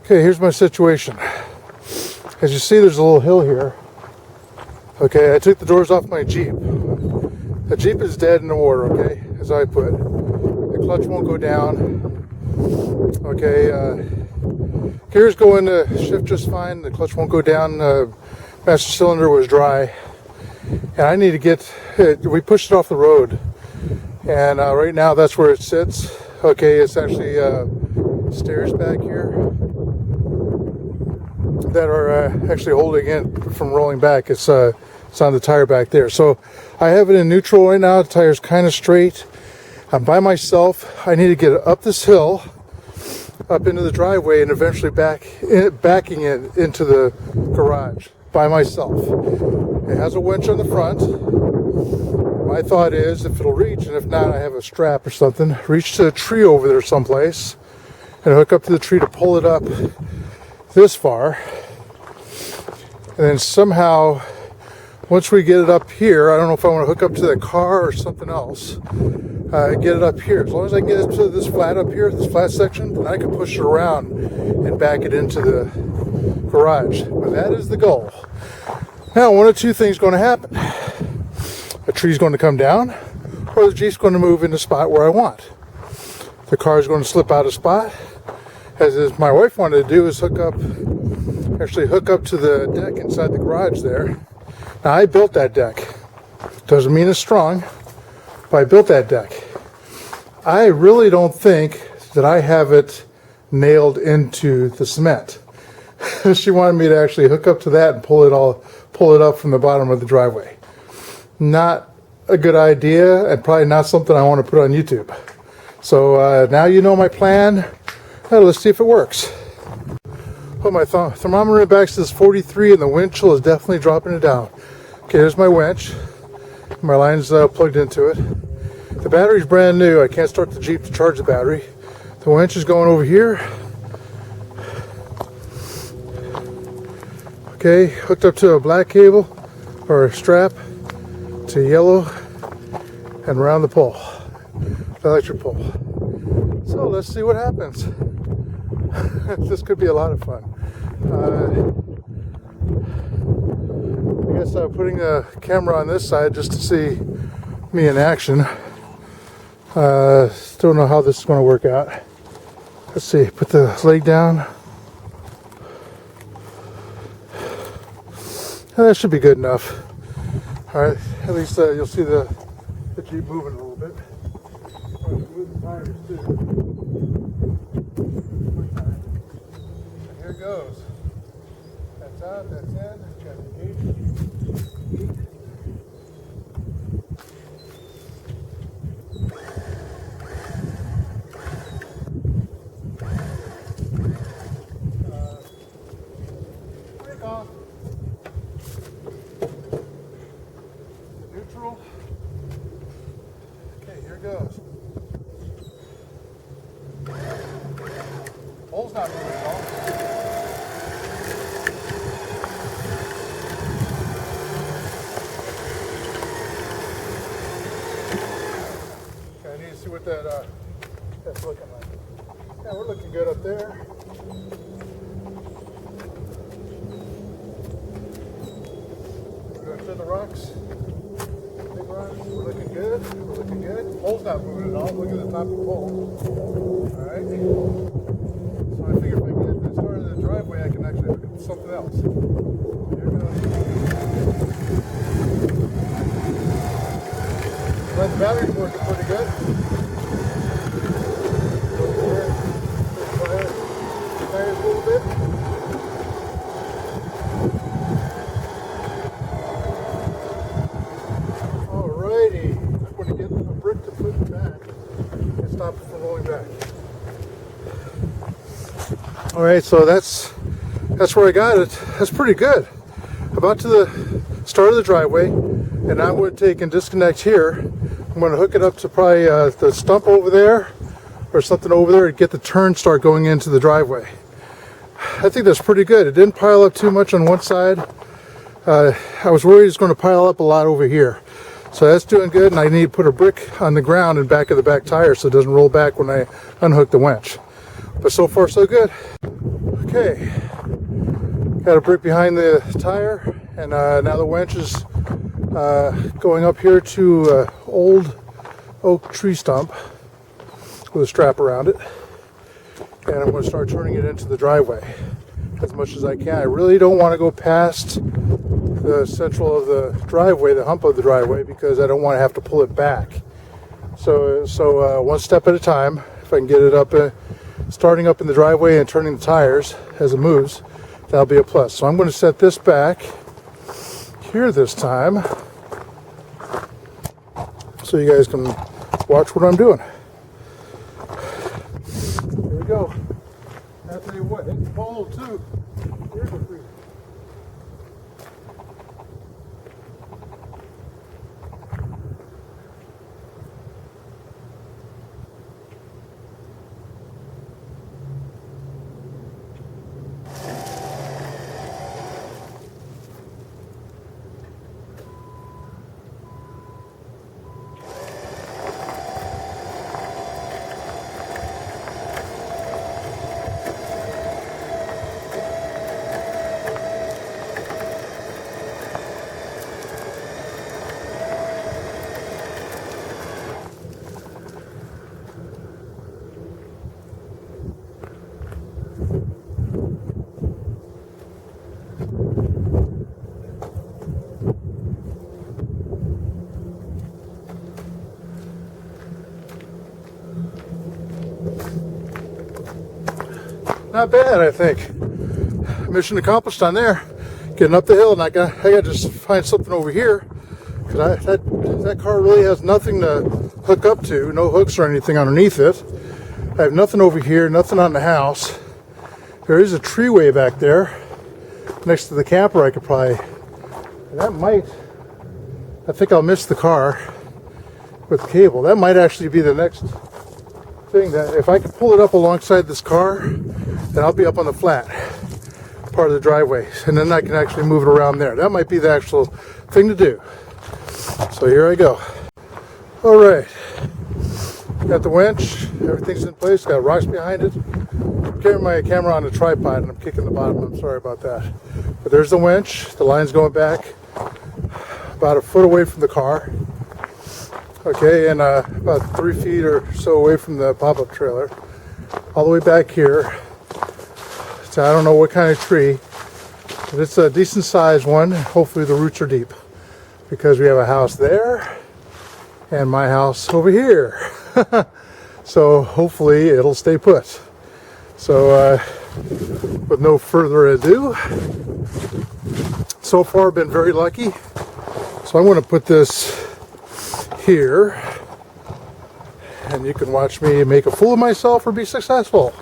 Okay, here's my situation. As you see, there's a little hill here. Okay, I took the doors off my Jeep. The Jeep is dead in the water, okay, as I put. The clutch won't go down. Okay, gears go into shift just fine. The clutch won't go down. Master cylinder was dry. And I need to get it. We pushed it off the road. And right now, that's where it sits. Okay, it's actually stairs back here that are actually holding it from rolling back. It's on the tire back there. So I have it in neutral right now. The tire's kind of straight. I'm by myself. I need to get up this hill, up into the driveway, and eventually backing it into the garage by myself. It has a winch on the front. My thought is, if it'll reach, and if not, I have a strap or something, reach to a tree over there someplace and hook up to the tree to pull it up this far. And then somehow, once we get it up here, I don't know if I want to hook up to the car or something else, get it up here. As long as I get it to this flat up here, this flat section, then I can push it around and back it into the garage. But that is the goal. Now, one of two things is going to happen. A tree's going to come down, or the Jeep's going to move in the spot where I want. The car is going to slip out of spot. As my wife wanted to do, is hook up to the deck inside the garage there. Now, I built that deck. Doesn't mean it's strong, but I built that deck. I really don't think that I have it nailed into the cement. She wanted me to actually hook up to that and pull it up from the bottom of the driveway. Not a good idea, and probably not something I want to put on YouTube. So now you know my plan. Let's see if it works. Oh, my thermometer in the back says 43, and the wind chill is definitely dropping it down. Okay, there's my winch. My line's plugged into it. The battery's brand new. I can't start the Jeep to charge the battery. The winch is going over here. Okay, hooked up to a black cable or a strap to yellow and around the pole, the electric pole. So let's see what happens. This could be a lot of fun. I guess I'm putting a camera on this side just to see me in action. Still don't know how this is going to work out. Let's see, put the leg down. That should be good enough. All right, at least you'll see the Jeep moving a little bit. Move the tires too. And here it goes. That's out, that's in. Got the gauge. Break off. Neutral. Okay, here it goes. Pole's not moving at all. Okay, I need to see what that's looking like. Yeah, we're looking good up there. We're going to the rocks. We're looking good. We're looking good. The pole's not moving at all. Look at the top of the pole. Alright. So I figure if I get this started in the driveway, I can actually hook up to something else. Here we go. But the battery's working pretty good. Over here. Tires a little bit. I'm going to get a brick to put it back and stop it from rolling back. All right, so that's where I got it. That's pretty good. About to the start of the driveway, and I'm going to take and disconnect here. I'm going to hook it up to probably the stump over there or something over there and get the turn start going into the driveway. I think that's pretty good. It didn't pile up too much on one side. I was worried it's going to pile up a lot over here. So that's doing good, and I need to put a brick on the ground in back of the back tire so it doesn't roll back when I unhook the winch. But so far so good. Okay, got a brick behind the tire, and now the winch is going up here to old oak tree stump with a strap around it, and I'm going to start turning it into the driveway as much as I can. I really don't want to go past the central of the driveway, the hump of the driveway, because I don't want to have to pull it back. So one step at a time. If I can get it up, starting up in the driveway and turning the tires as it moves, that'll be a plus. So I'm going to set this back here this time, so you guys can watch what I'm doing. Here we go. I'll tell you what, it's cold too. Here's a freeze. Not bad, I think. Mission accomplished on there. Getting up the hill, and I got to just find something over here, because that car really has nothing to hook up to, no hooks or anything underneath it. I have nothing over here, nothing on the house. There is a treeway back there next to the camper. I could probably, that might, I think I'll miss the car with the cable. That might actually be the next thing, that if I could pull it up alongside this car, then I'll be up on the flat part of the driveway, and then I can actually move it around there. That might be the actual thing to do. So here I go. All right, got the winch, everything's in place, got rocks behind it. I'm carrying my camera on a tripod and I'm kicking the bottom. I'm sorry about that. But there's the winch. The line's going back about a foot away from the car. Okay, and about 3 feet or so away from the pop-up trailer. All the way back here. So I don't know what kind of tree, but it's a decent sized one. Hopefully the roots are deep, because we have a house there and my house over here. So hopefully it'll stay put. So with no further ado, so far I've been very lucky. So I'm going to put this here, and you can watch me make a fool of myself or be successful.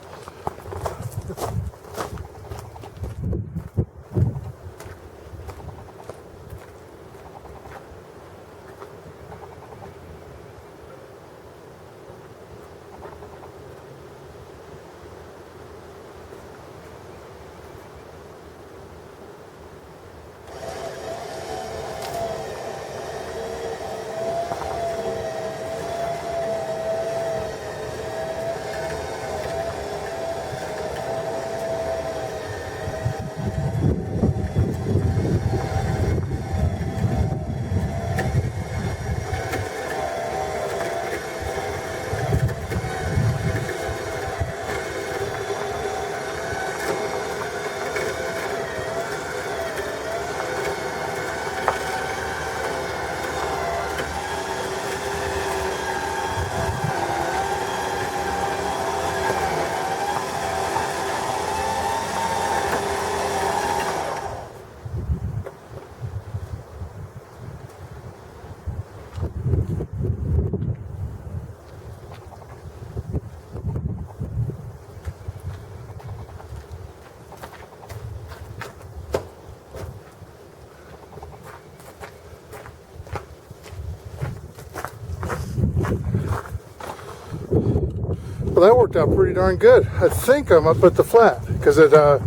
Well, that worked out pretty darn good. I think I'm up at the flat, because it, the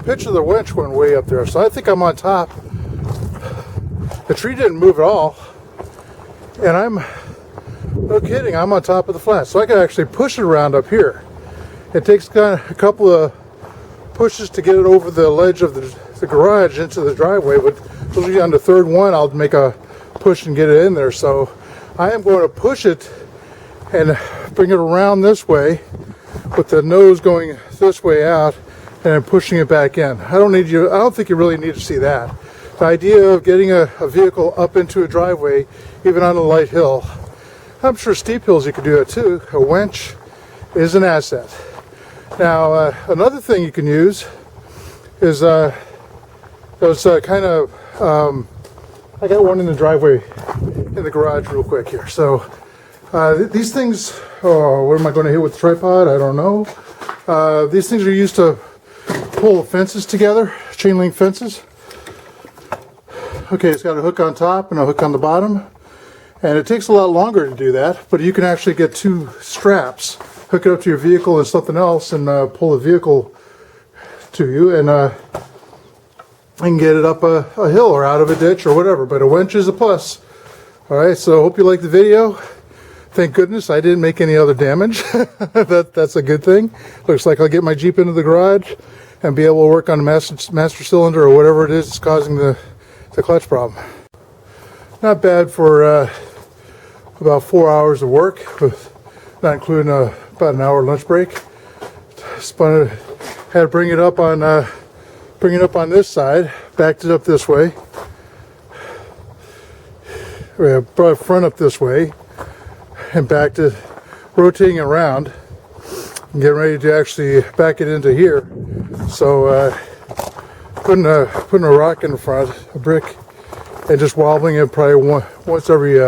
pitch of the winch went way up there. So I think I'm on top. The tree didn't move at all, and no kidding, I'm on top of the flat. So I can actually push it around up here It takes kind of a couple of pushes to get it over the ledge of the garage into the driveway, but usually on the third one I'll make a push and get it in there. So I am going to push it and bring it around this way with the nose going this way out and then pushing it back in. I don't think you really need to see that. The idea of getting a vehicle up into a driveway, even on a light hill, I'm sure steep hills you could do it too. A winch is an asset. Now, another thing you can use is those kind of, I got one in the driveway, in the garage real quick here. So these things, oh, what am I going to hit with the tripod? I don't know. These things are used to pull fences together, chain link fences. Okay, it's got a hook on top and a hook on the bottom. And it takes a lot longer to do that, but you can actually get two straps, hook it up to your vehicle and something else, and pull the vehicle to you, and get it up a hill or out of a ditch or whatever. But a winch is a plus. All right, so hope you liked the video. Thank goodness I didn't make any other damage. That's a good thing. Looks like I'll get my Jeep into the garage and be able to work on the master cylinder or whatever it is that's causing the clutch problem. Not bad for about 4 hours of work, with not including about an hour lunch break. Had to bring it up on this side, backed it up this way. We brought the front up this way and backed it, rotating around and getting ready to actually back it into here. So putting a rock in the front, a brick, and just wobbling it probably once every,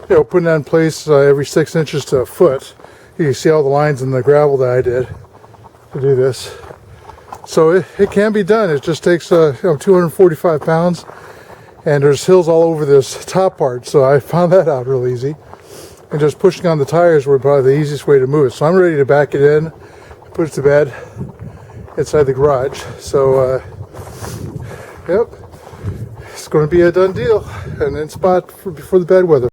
putting that in place every 6 inches to a foot. You can see all the lines in the gravel that I did to do this. So it can be done. It just takes 245 pounds, and there's hills all over this top part. So I found that out real easy. And just pushing on the tires were probably the easiest way to move it. So I'm ready to back it in, put it to bed inside the garage. So, yep. It's going to be a done deal, and in spot before the bad weather.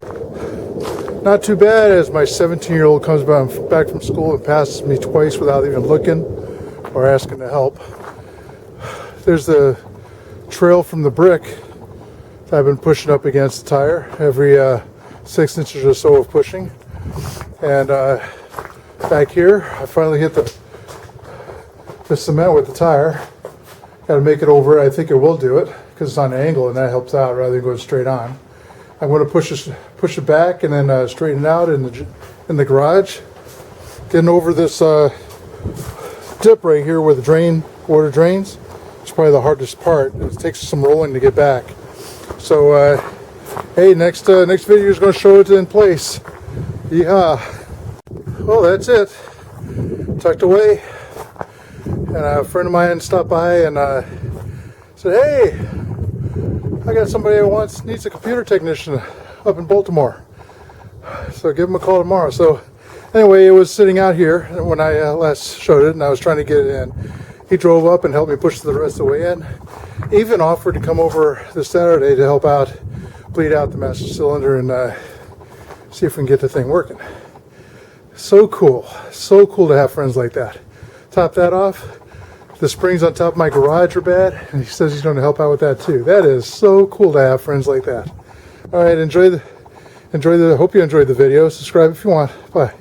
Not too bad, as my 17-year-old comes back from school and passes me twice without even looking or asking to help. There's the trail from the brick that I've been pushing up against the tire every 6 inches or so of pushing. And back here, I finally hit the cement with the tire. Got to make it over. I think it will do it, because it's on an angle, and that helps out rather than going straight on. I'm going to push it back and then straighten it out in the garage. Getting over this dip right here where the water drains. It's probably the hardest part. It takes some rolling to get back. So hey, next video is going to show it in place. Yeehaw! Well, that's it. Tucked away, and a friend of mine stopped by and said, "Hey, I got somebody who needs a computer technician up in Baltimore, so give him a call tomorrow." So anyway, it was sitting out here when I last showed it, and I was trying to get it in. He drove up and helped me push the rest of the way in. Even offered to come over this Saturday to help out, bleed out the master cylinder, and see if we can get the thing working. So cool to have friends like that. Top that off. The springs on top of my garage are bad, and he says he's going to help out with that too. That is so cool to have friends like that. All right, hope you enjoyed the video. Subscribe if you want. Bye.